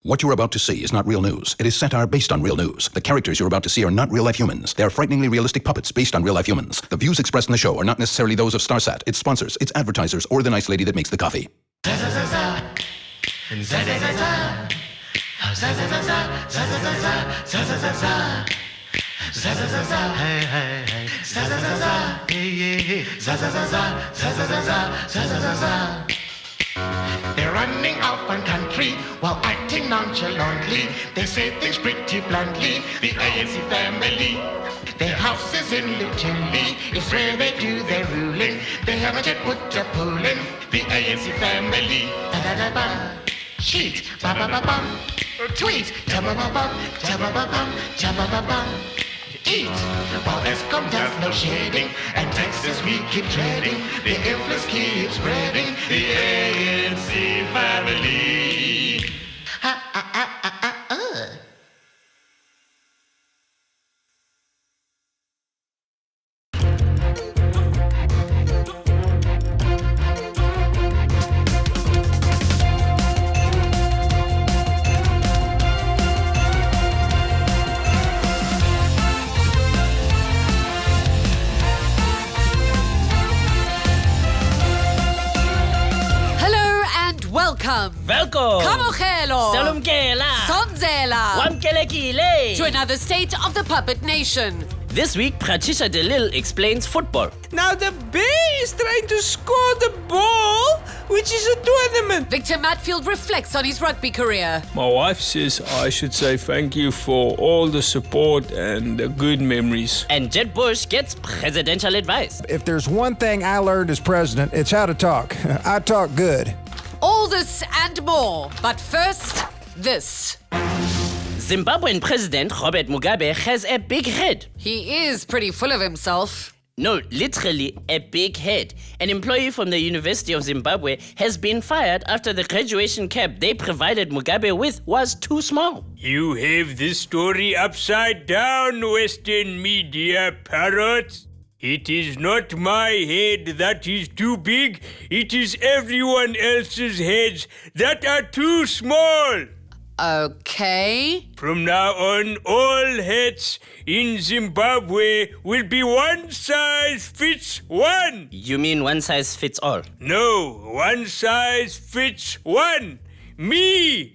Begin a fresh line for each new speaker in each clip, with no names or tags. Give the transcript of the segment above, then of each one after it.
What you're about to see is not real news. It is satire based on real news. The characters you're about to see are not real-life humans. They are frighteningly realistic puppets based on real-life humans. The views expressed in the show are not necessarily those of Starsat, its sponsors, its advertisers, or the nice lady that makes the coffee.
They're running off on country while acting nonchalantly. They say things pretty bluntly. The ANC family, their house is in Lutonley. It's where they do their ruling. They haven't yet put a pool in. The ANC family. Da-da-da-bum. Sheet. Ba-ba-ba-bum. Tweet. Ta-ba-ba-bum. Ta-ba-ba-bum. Ta-ba-ba-bum. Eat. While Eskom does no shading and Texas we keep treading, the influence keeps spreading. The ANC family.
Welcome.
Kamogelo.
Salumkela.
Sonzela.
Wamkelekile.
To another state of the puppet nation.
This week, Patricia de Lille explains football.
Now the bear is trying to score the ball, which is a tournament.
Victor Matfield reflects on his rugby career.
My wife says I should say thank you for all the support and the good memories.
And Jeb Bush gets presidential advice.
If there's one thing I learned as president, it's how to talk. I talk good.
All this and more. But first, this.
Zimbabwean President Robert Mugabe has a big head.
He is pretty full of himself.
No, literally a big head. An employee from the University of Zimbabwe has been fired after the graduation cap they provided Mugabe with was too small.
You have this story upside down, Western media parrots. It is not my head that is too big. It is everyone else's heads that are too small.
Okay.
From now on, all hats in Zimbabwe will be one size fits one.
You mean one size fits all?
No, one size fits one. Me.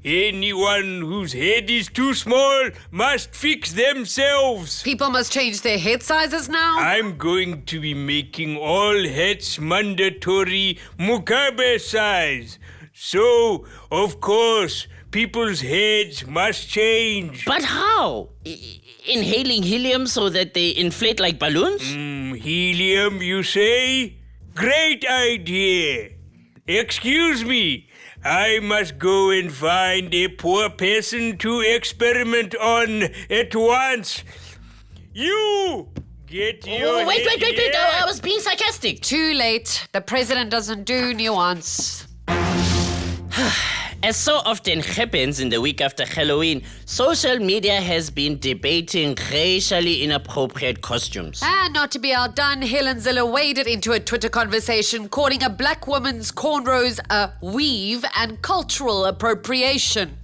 Anyone whose head is too small must fix themselves.
People must change their head sizes now?
I'm going to be making all hats mandatory Mugabe size. So, of course, people's heads must change.
But how? Inhaling helium so that they inflate like balloons?
Helium, you say? Great idea. Excuse me. I must go and find a poor person to experiment on at once. You get your
Wait.
head here.
I was being sarcastic.
Too late. The president doesn't do nuance.
As so often happens in the week after Halloween, social media has been debating racially inappropriate costumes.
And not to be outdone, Helen Ziller waded into a Twitter conversation calling a black woman's cornrows a weave and cultural appropriation.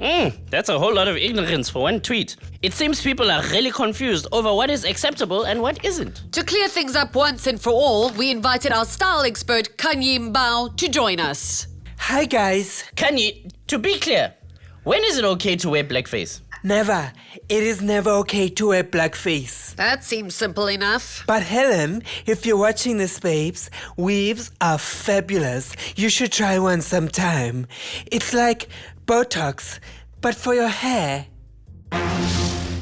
That's a whole lot of ignorance for one tweet. It seems people are really confused over what is acceptable and what isn't.
To clear things up once and for all, we invited our style expert, Kanye Mbao, to join us.
Hi guys.
Kanye, to be clear, when is it okay to wear blackface?
Never. It is never okay to wear blackface.
That seems simple enough.
But Helen, if you're watching this, babes, weaves are fabulous. You should try one sometime. It's like Botox, but for your hair.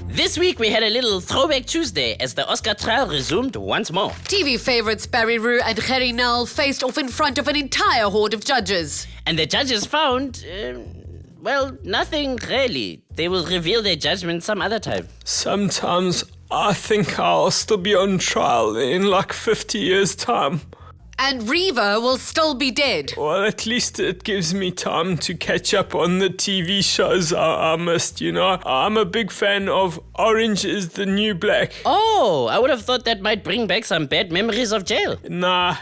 This week we had a little throwback Tuesday as the Oscar trial resumed once more.
TV favourites Barry Roo and Gerry Nel faced off in front of an entire horde of judges.
And the judges found, nothing really. They will reveal their judgment some other time.
Sometimes I think I'll still be on trial in like 50 years' time.
And Reva will still be dead.
Well, at least it gives me time to catch up on the TV shows I missed, you know. I'm a big fan of Orange is the New Black.
Oh, I would have thought that might bring back some bad memories of jail.
Nah,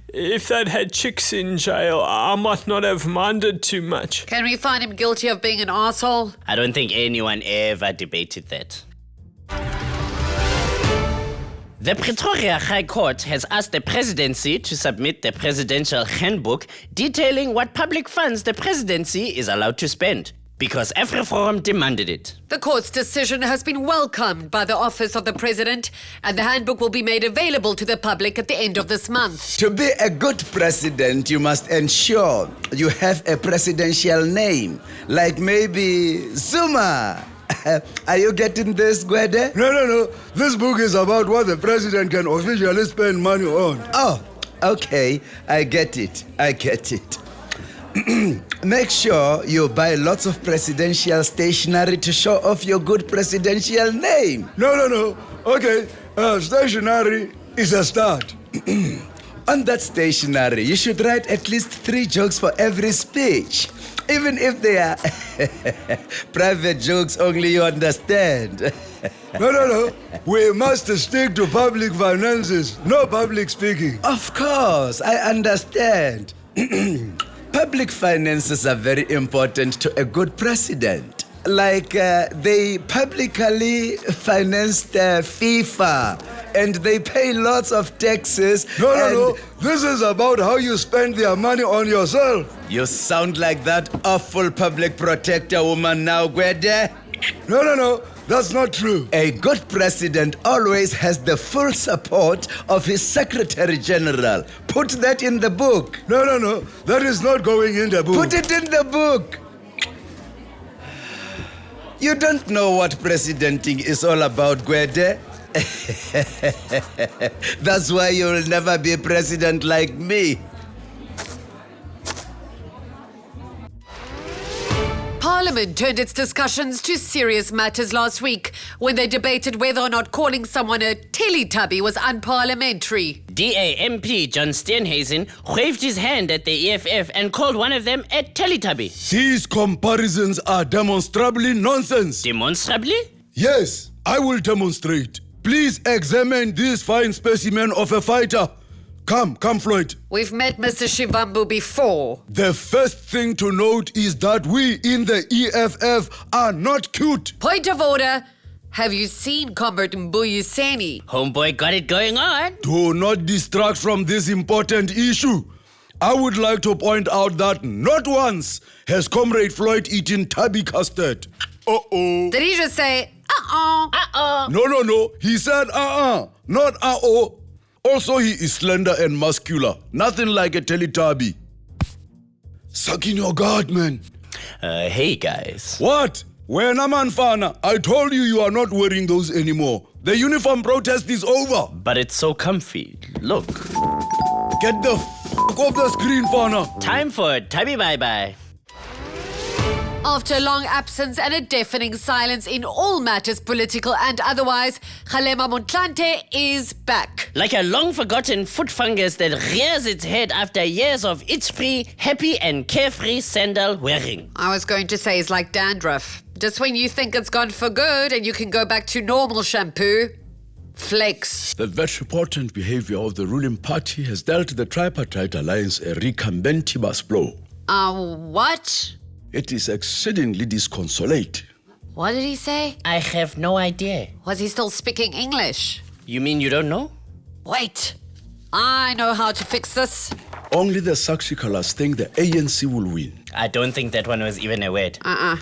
if they'd had chicks in jail, I might not have minded too much.
Can we find him guilty of being an arsehole?
I don't think anyone ever debated that. The Pretoria High Court has asked the presidency to submit the presidential handbook detailing what public funds the presidency is allowed to spend, because AfriForum demanded it.
The court's decision has been welcomed by the Office of the President, and the handbook will be made available to the public at the end of this month.
To be a good president, you must ensure you have a presidential name, like maybe Zuma. Are you getting this, Gwede?
No. This book is about what the president can officially spend money on.
Oh, okay. I get it. Make sure you buy lots of presidential stationery to show off your good presidential name.
No. Okay, stationery is a start.
On that stationery, you should write at least 3 jokes for every speech. Even if they are private jokes only you understand.
No. We must stick to public finances, no public speaking.
Of course, I understand. Public finances are very important to a good president. Like they publicly financed FIFA and they pay lots of taxes.
No. This is about how you spend their money on yourself.
You sound like that awful public protector woman now, Gwede.
No. That's not true.
A good president always has the full support of his Secretary General. Put that in the book.
No. That is not going in the book.
Put it in the book. You don't know what presidenting is all about, Gwede. That's why you'll never be president like me.
Parliament turned its discussions to serious matters last week when they debated whether or not calling someone a teletubby was unparliamentary.
DA MP John Steenhuisen waved his hand at the EFF and called one of them a teletubby.
These comparisons are demonstrably nonsense.
Demonstrably?
Yes, I will demonstrate. Please examine this fine specimen of a fighter. Come, Floyd.
We've met Mr. Shivambu before.
The first thing to note is that we in the EFF are not cute.
Point of order. Have you seen Comrade Mbuyiseni?
Homeboy got it going on.
Do not distract from this important issue. I would like to point out that not once has Comrade Floyd eaten tabby custard. Uh-oh.
Did he just say, uh-oh?
Uh-oh.
No. He said, not uh-oh. Also, he is slender and muscular. Nothing like a Teletubby. Suck in your gut, man.
Hey, guys.
What? When I'm Fana, I told you are not wearing those anymore. The uniform protest is over.
But it's so comfy. Look.
Get the f*** off the screen, Fana.
Time for Tubby Bye-Bye.
After a long absence and a deafening silence in all matters political and otherwise, Kgalema Motlanthe is back.
Like a long-forgotten foot fungus that rears its head after years of itch-free, happy and carefree sandal wearing.
I was going to say it's like dandruff. Just when you think it's gone for good and you can go back to normal shampoo, flakes.
The very important behavior of the ruling party has dealt the tripartite alliance a recompensible blow.
What?
It is exceedingly disconsolate.
What did he say?
I have no idea.
Was he still speaking English?
You mean you don't know?
Wait, I know how to fix this.
Only the Saxicalas think the ANC will win.
I don't think that one was even a word.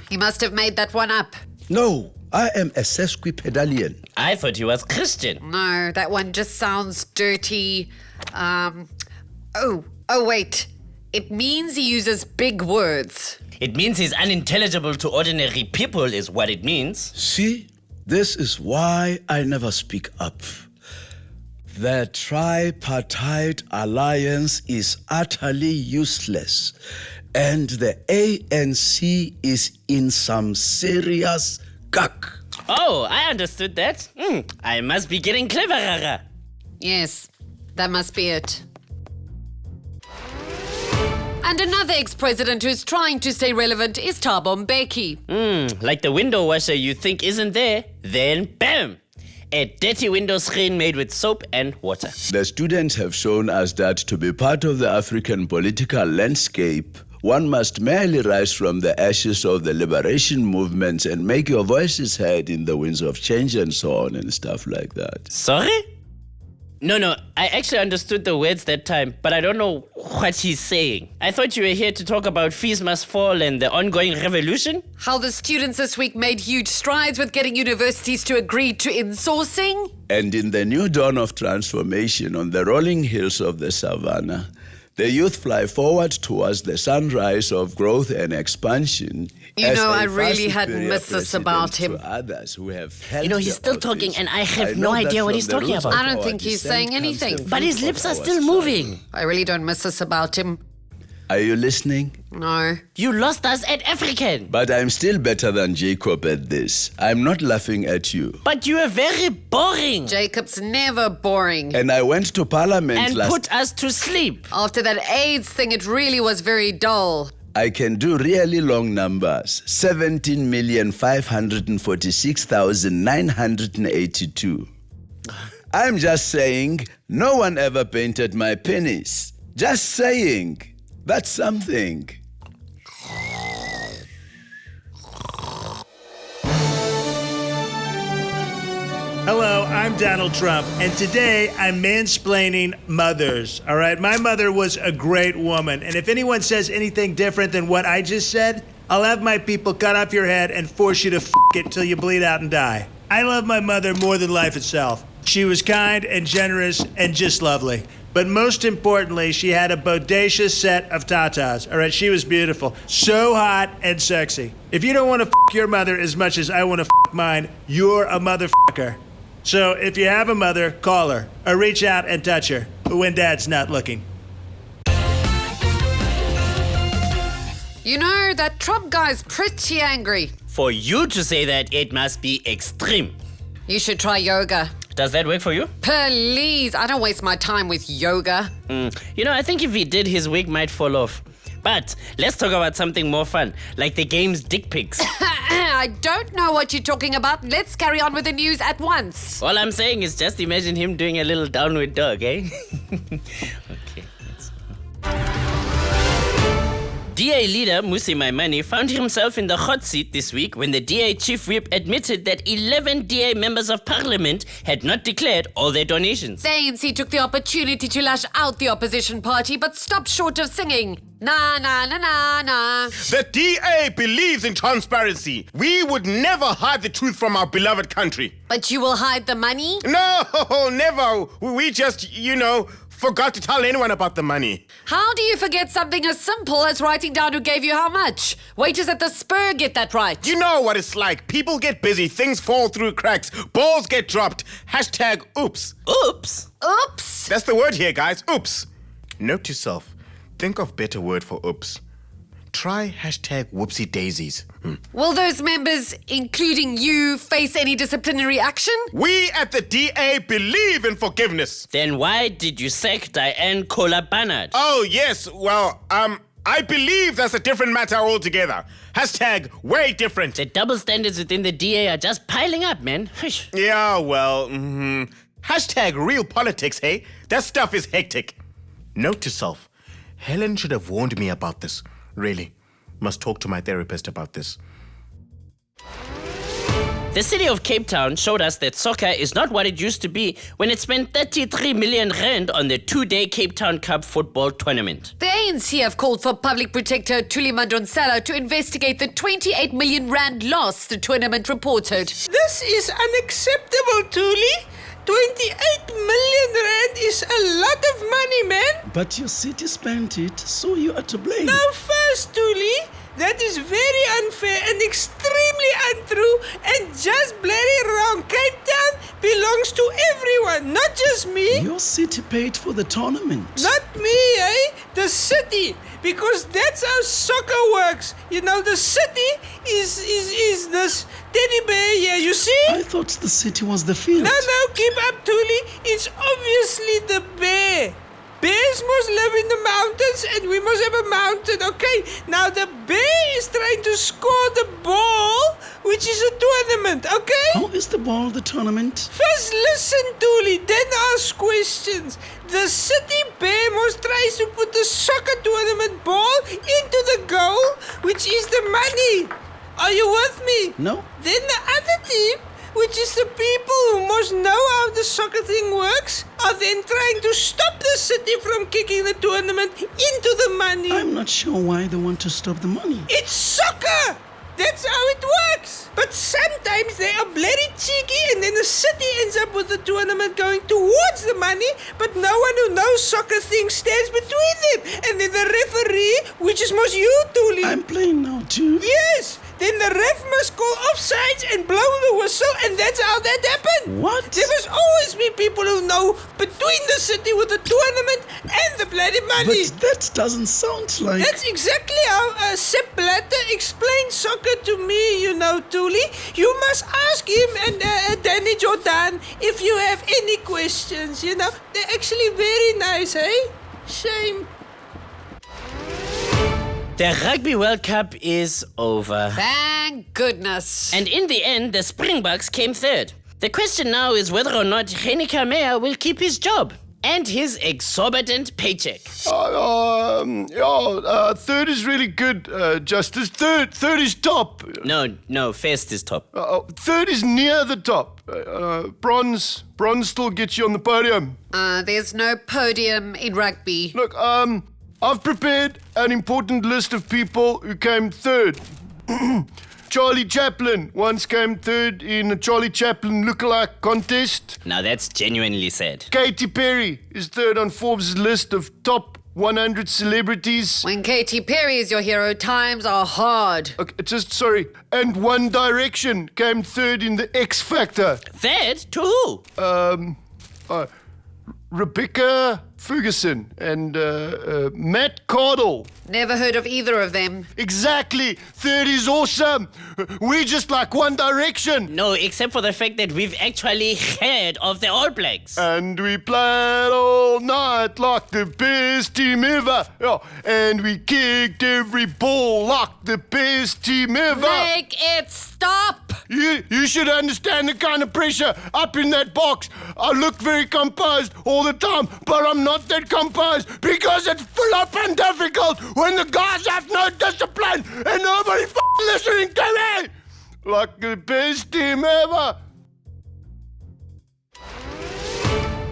He must have made that one up.
No, I am a sesquipedalian.
I thought he was Christian.
No, that one just sounds dirty. Oh, wait. It means he uses big words.
It means he's unintelligible to ordinary people is what it means.
See, this is why I never speak up. The tripartite alliance is utterly useless, and the ANC is in some serious gag.
Oh, I understood that. I must be getting cleverer.
Yes, that must be it. And another ex-president who's trying to stay relevant is Thabo Mbeki.
Like the window washer you think isn't there, then bam! A dirty window screen made with soap and water.
The students have shown us that to be part of the African political landscape, one must merely rise from the ashes of the liberation movements and make your voices heard in the winds of change and so on and stuff like that.
Sorry? No, I actually understood the words that time, but I don't know what he's saying. I thought you were here to talk about fees must fall and the ongoing revolution.
How the students this week made huge strides with getting universities to agree to insourcing.
And in the new dawn of transformation on the rolling hills of the savannah, the youth fly forward towards the sunrise of growth and expansion.
You know, I really hadn't missed this about him.
Others who have
He's still talking and I have no idea what he's talking about.
I don't think he's saying anything.
But his lips are still moving.
I really don't miss this about him.
Are you listening?
No.
You lost us at African.
But I'm still better than Jacob at this. I'm not laughing at you.
But you are very boring.
Jacob's never boring.
And I went to Parliament
And put us to sleep.
After that AIDS thing, it really was very dull.
I can do really long numbers. 17,546,982. I'm just saying, no one ever painted my penis. Just saying. That's something.
Hello, I'm Donald Trump, and today I'm mansplaining mothers, all right? My mother was a great woman, and if anyone says anything different than what I just said, I'll have my people cut off your head and force you to it till you bleed out and die. I love my mother more than life itself. She was kind and generous and just lovely. But most importantly, she had a bodacious set of tatas. All right, she was beautiful. So hot and sexy. If you don't want to your mother as much as I want to mine, you're a motherfucker. So if you have a mother, call her or reach out and touch her when dad's not looking.
You know, that Trump guy's pretty angry.
For you to say that, it must be extreme.
You should try yoga.
Does that work for you?
Please, I don't waste my time with yoga.
You know, I think if he did, his wig might fall off. But let's talk about something more fun, like the game's dick pics.
I don't know what you're talking about. Let's carry on with the news at once.
All I'm saying is just imagine him doing a little downward dog, eh? Okay. DA leader Musi Maimane found himself in the hot seat this week when the DA chief whip admitted that 11 DA members of parliament had not declared all their donations.
The ANC took the opportunity to lash out the opposition party but stopped short of singing. Na na na na na.
The DA believes in transparency. We would never hide the truth from our beloved country.
But you will hide the money?
No, never. We just, forgot to tell anyone about the money.
How do you forget something as simple as writing down who gave you how much? Waiters at the Spur get that right.
You know what it's like. People get busy, things fall through cracks, balls get dropped. Hashtag oops.
Oops?
Oops?
That's the word here, guys. Oops. Note to self. Think of better word for oops. Try hashtag whoopsie daisies.
Will those members, including you, face any disciplinary action?
We at the DA believe in forgiveness.
Then why did you sack Diane Kohler-Barnard?
Oh, yes. Well, I believe that's a different matter altogether. Hashtag way different.
The double standards within the DA are just piling up, man.
Yeah, well, Hashtag real politics, hey? That stuff is hectic. Note to self. Helen should have warned me about this. Really. Must talk to my therapist about this.
The city of Cape Town showed us that soccer is not what it used to be when it spent 33 million rand on the 2-day Cape Town Cup football tournament.
The ANC have called for Public Protector Thuli Madonsela to investigate the 28 million rand loss the tournament reported.
This is unacceptable, Thuli. 28 million rand is a lot of money, man.
But your city spent it, so you are to blame.
Now first, Thuli, that is very unfair and extremely untrue and just bloody wrong. Cape Town belongs to everyone, not just me.
Your city paid for the tournament.
Not me, eh? The city. Because that's how soccer works. You know, the city is this teddy bear here, you see?
I thought the city was the field.
No, keep up, Thuli. It's obviously the bear. Bears bears must live in the mountains and we must have a mountain, okay? Now the bear is trying to score the ball, which is a tournament, okay?
How is the ball the tournament?
First listen, Dooley, then ask questions. The city bear must try to put the soccer tournament ball into the goal, which is the money. Are you with me?
No.
Then the other team, which is the people who must know how the soccer thing works, are then trying to stop the city from kicking the tournament into the money.
I'm not sure why they want to stop the money.
It's soccer! That's how it works. But sometimes they are bloody cheeky and then the city ends up with the tournament going towards the money, but no one who knows soccer things stands between them. And then the referee, which is most you, Dooley.
I'm playing now too.
Yes! Then the ref must call offsides and blow the whistle, and that's how that happened.
What?
There must always be people who know between the city with the tournament and the bloody money.
But that doesn't sound like...
That's exactly how Sepp Blatter explained soccer to me, you know, Dooley. You must ask him and Danny Jordan if you have any questions, you know. They're actually very nice, eh? Shame.
The Rugby World Cup is over.
Thank goodness.
And in the end, the Springboks came third. The question now is whether or not Heyneke Meyer will keep his job and his exorbitant paycheck.
Third is really good, Justice. Third is top.
No, first is top.
Third is near the top. Bronze still gets you on the podium.
There's no podium in rugby.
Look, I've prepared an important list of people who came third. Charlie Chaplin once came third in a Charlie Chaplin lookalike contest.
Now that's genuinely sad.
Katy Perry is third on Forbes' list of top 100 celebrities.
When Katy Perry is your hero, times are hard.
Okay, And One Direction came third in the X Factor.
Third? To who?
Rebecca Ferguson and Matt Cardle.
Never heard of either of them.
Exactly. Third is awesome. We're just like One Direction.
No, except for the fact that we've actually heard of the All Blacks.
And we played all night like the best team ever. Yeah, and we kicked every ball like the best team ever.
Make it stop!
You should understand the kind of pressure up in that box. I look very composed all the time, but I'm not that composed because it's full up and difficult when the guys have no discipline and nobody listening to me. Like the best team ever.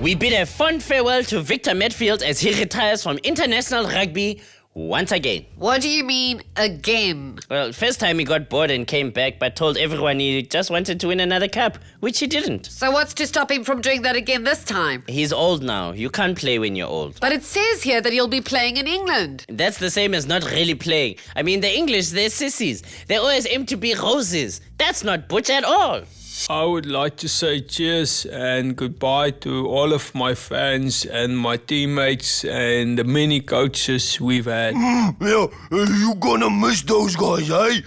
We bid a fond farewell to Victor Matfield as he retires from international rugby once again.
What do you mean, again?
Well, first time he got bored and came back, but told everyone he just wanted to win another cup, which he didn't.
So what's to stop him from doing that again this time?
He's old now. You can't play when you're old.
But it says here that he'll be playing in England.
That's the same as not really playing. I mean, the English, they're sissies. They always aim to be roses. That's not butch at all.
I would like to say cheers and goodbye to all of my fans and my teammates and the many coaches we've had.
Yeah, you gonna miss those guys, eh?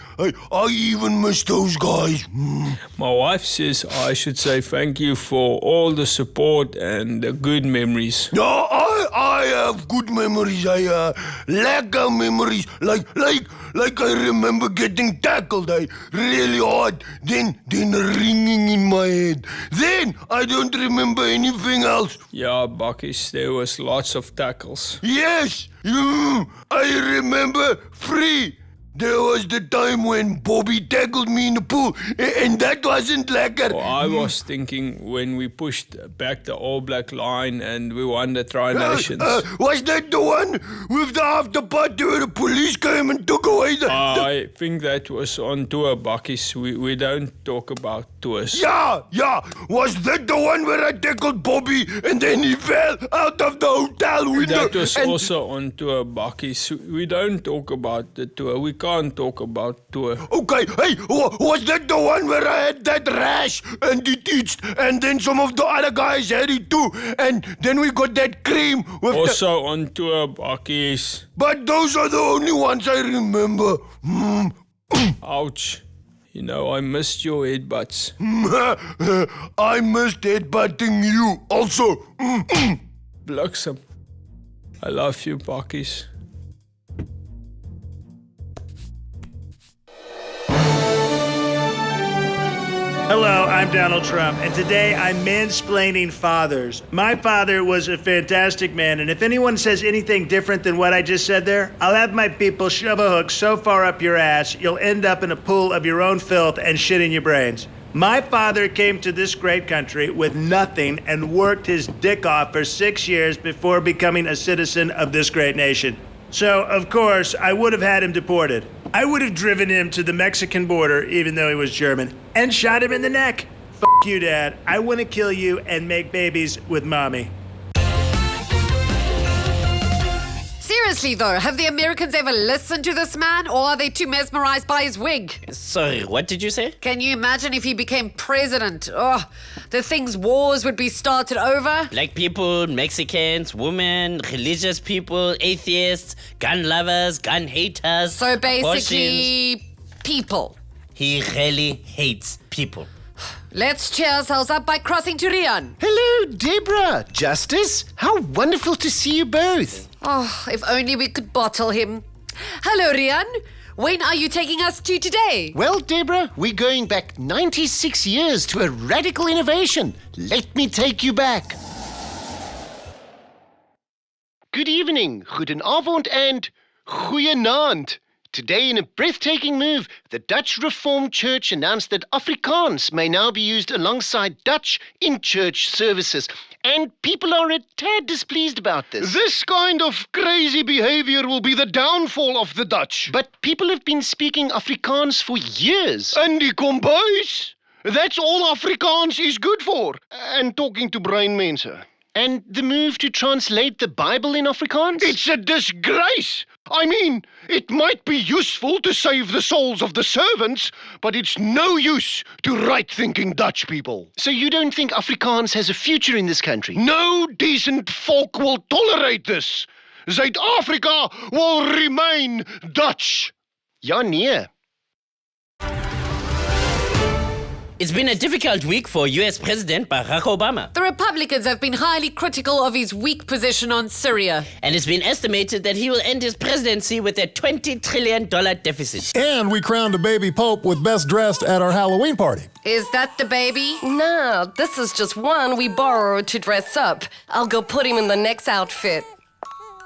I even miss those guys.
My wife says I should say thank you for all the support and the good memories.
Yeah, I have good memories. Lekker memories. Like I remember getting tackled, really hard. Then ringing in my head. Then I don't remember anything else.
Yeah, Bakkies, there was lots of tackles.
Yes, I remember free. There was the time when Bobby tackled me in the pool, and that wasn't lekker.
Well, I was thinking when we pushed back the All Black line and we won the Tri-Nations.
Was that the one with the after party where the police came and took away the...
I think that was on tour, Bakkies. We don't talk about tours.
Yeah. Was that the one where I tackled Bobby and then he fell out of the hotel window?
That was also on tour, Bakkies. We don't talk about the tour. We can't talk about tour.
Okay, hey, was that the one where I had that rash and it itched and then some of the other guys had it too and then we got that cream with
also on tour, Bakkies.
But those are the only ones I remember.
Ouch. You know, I missed your headbutts.
I missed headbutting you also.
Bliksem. I love you, Bakkies.
Hello, I'm Donald Trump, and today I'm mansplaining fathers. My father was a fantastic man, and if anyone says anything different than what I just said there, I'll have my people shove a hook so far up your ass, you'll end up in a pool of your own filth and shit in your brains. My father came to this great country with nothing and worked his dick off for 6 years before becoming a citizen of this great nation. So, of course, I would have had him deported. I would have driven him to the Mexican border, even though he was German, and shot him in the neck. F*** you, Dad. I want to kill you and make babies with Mommy.
Seriously, though, have the Americans ever listened to this man, or are they too mesmerized by his wig?
Sorry, what did you say?
Can you imagine if he became president? Oh, the things wars would be started over.
Black people, Mexicans, women, religious people, atheists, gun lovers, gun haters.
So basically,
abortions.
people.
He really hates people.
Let's cheer ourselves up by crossing to Rian.
Hello, Deborah. Justice, how wonderful to see you both.
Oh, if only we could bottle him. Hello, Rian. When are you taking us to today?
Well, Deborah, we're going back 96 years to a radical innovation. Let me take you back. Good evening, goedenavond and goeienaand. Today, in a breathtaking move, the Dutch Reformed Church announced that Afrikaans may now be used alongside Dutch in church services. And people are a tad displeased about this.
This kind of crazy behavior will be the downfall of the Dutch.
But people have been speaking Afrikaans for years.
And die kombuis. That's all Afrikaans is good for. And talking to brain mense.
And the move to translate the Bible in Afrikaans?
It's a disgrace. I mean, it might be useful to save the souls of the servants, but it's no use to right-thinking Dutch people.
So you don't think Afrikaans has a future in this country?
No decent folk will tolerate this. Zuid-Afrika will remain Dutch.
Ja, nee.
It's been a difficult week for US President Barack Obama.
The Republicans have been highly critical of his weak position on Syria.
And it's been estimated that he will end his presidency with a $20 trillion deficit.
And we crowned a baby pope with best dressed at our Halloween party.
Is that the baby?
No, this is just one we borrowed to dress up. I'll go put him in the next outfit.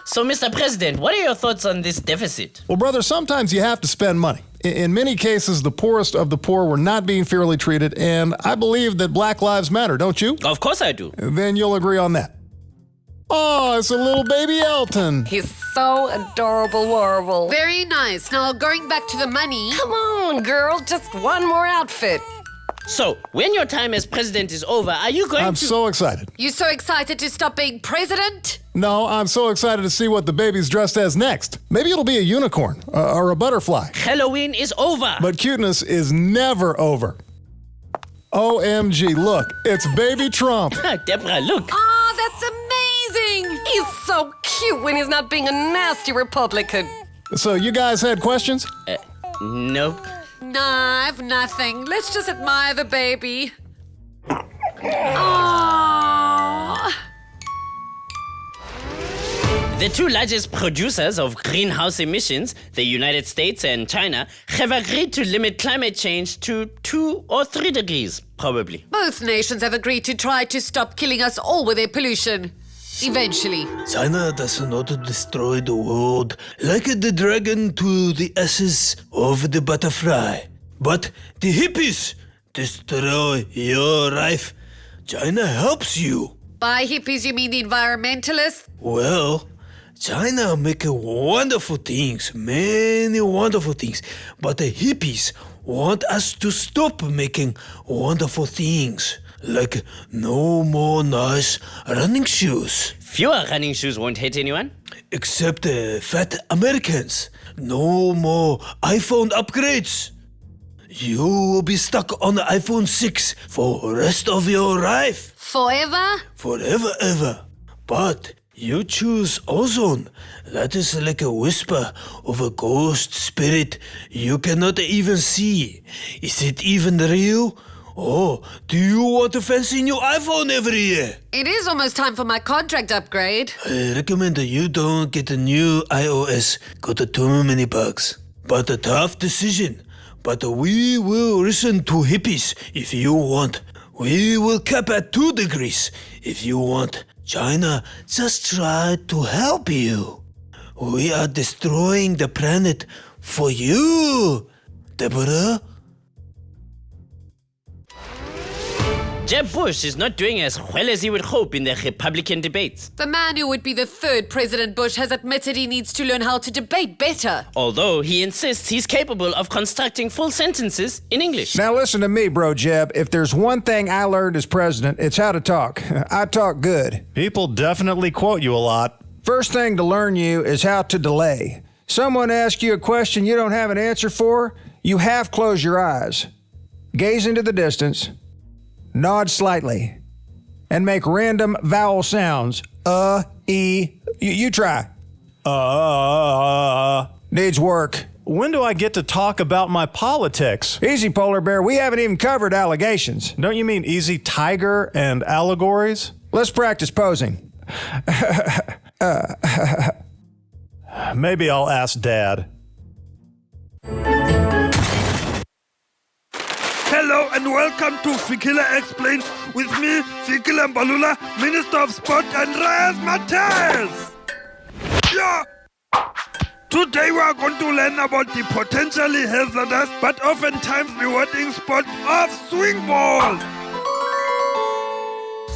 So, Mr. President, what are your thoughts on this deficit?
Well, brother, sometimes you have to spend money. In many cases, the poorest of the poor were not being fairly treated, and I believe that Black Lives Matter, don't you?
Of course I do.
Then you'll agree on that. Oh, it's a little baby Elton.
He's so adorable, warble.
Very nice. Now, going back to the money.
Come on, girl, just one more outfit.
So, when your time as president is over, are you going
I'm
to...
so excited.
You so excited to stop being president?
No, I'm so excited to see what the baby's dressed as next. Maybe it'll be a unicorn or a butterfly.
Halloween is over.
But cuteness is never over. OMG, look, it's baby Trump.
Deborah, look.
Oh, that's amazing. He's so cute when he's not being a nasty Republican.
So you guys had questions?
Nope.
Nah, I've nothing. Let's just admire the baby. Aww.
The two largest producers of greenhouse emissions, the United States and China, have agreed to limit climate change to 2 or 3 degrees, probably.
Both nations have agreed to try to stop killing us all with their pollution. Eventually.
China does not destroy the world like the dragon to the ashes of the butterfly. But the hippies destroy your life. China helps you.
By hippies, you mean the environmentalists?
Well, China make wonderful things, many wonderful things. But the hippies want us to stop making wonderful things. Like no more nice running shoes.
Fewer running shoes won't hit anyone.
Except fat Americans. No more iPhone upgrades. You will be stuck on the iPhone 6 for the rest of your life.
Forever?
Forever, ever. But you choose ozone. That is like a whisper of a ghost spirit you cannot even see. Is it even real? Oh, do you want a fancy new iPhone every year?
It is almost time for my contract upgrade.
I recommend that you don't get a new iOS. Got too many bugs. But a tough decision. But we will listen to hippies if you want. We will cap at 2 degrees if you want. China, just try to help you. We are destroying the planet for you, Deborah.
Jeb Bush is not doing as well as he would hope in the Republican debates.
The man who would be the third President Bush has admitted he needs to learn how to debate better.
Although he insists he's capable of constructing full sentences in English.
Now listen to me, bro, Jeb. If there's one thing I learned as president, it's how to talk. I talk good.
People definitely quote you a lot.
First thing to learn you is how to delay. Someone asks you a question you don't have an answer for, you half close your eyes, gaze into the distance, nod slightly, and make random vowel sounds. You try. Needs work.
When do I get to talk about my politics?
Easy, Polar Bear. We haven't even covered allegations.
Don't you mean easy tiger and allegories?
Let's practice posing.
Maybe I'll ask Dad.
Hello and welcome to Fikile Explains with me, Fikile Mbalula, Minister of Sport, and Reyes Matez. Yeah. Today we are going to learn about the potentially hazardous but oftentimes rewarding sport of swing ball.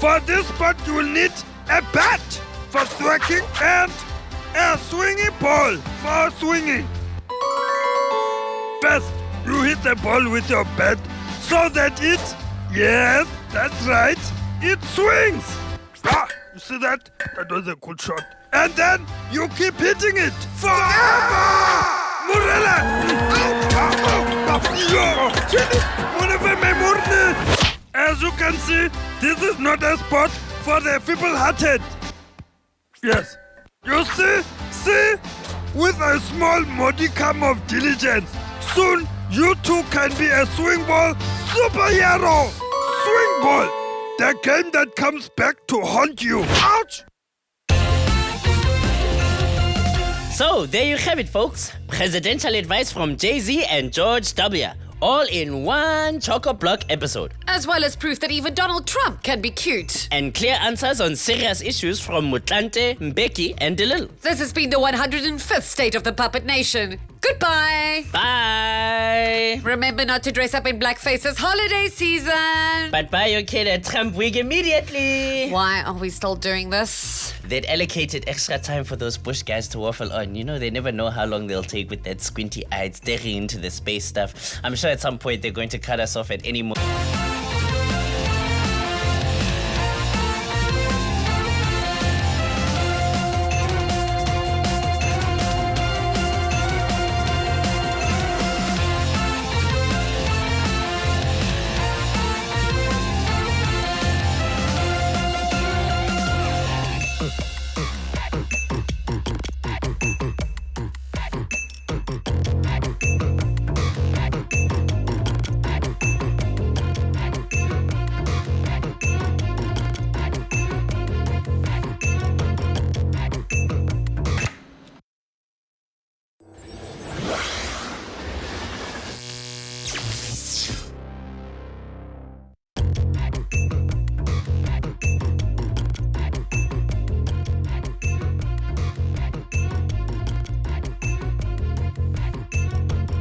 For this sport you will need a bat for striking and a swinging ball for swinging. First, you hit the ball with your bat so that yes, that's right, it swings. Ah, you see that? That was a good shot. And then you keep hitting it forever! Murela! As you can see, this is not a sport for the feeble-hearted. Yes. You see? With a small modicum of diligence, soon you too can be a swing ball superhero. Swing ball, the game that comes back to haunt you. Ouch!
So, there you have it, folks. Presidential advice from Jay-Z and George Dubya. All in one chock-a-block episode.
As well as proof that even Donald Trump can be cute.
And clear answers on serious issues from Motlanthe, Mbeki, and De Lille.
This has been the 105th State of the Puppet Nation. Goodbye.
Bye.
Remember not to dress up in blackface this holiday season.
But buy your kid a Trump wig immediately.
Why are we still doing this?
They'd allocated extra time for those Bush guys to waffle on. You know, they never know how long they'll take with that squinty-eyed staring into the space stuff. I'm sure at some point they're going to cut us off at any moment.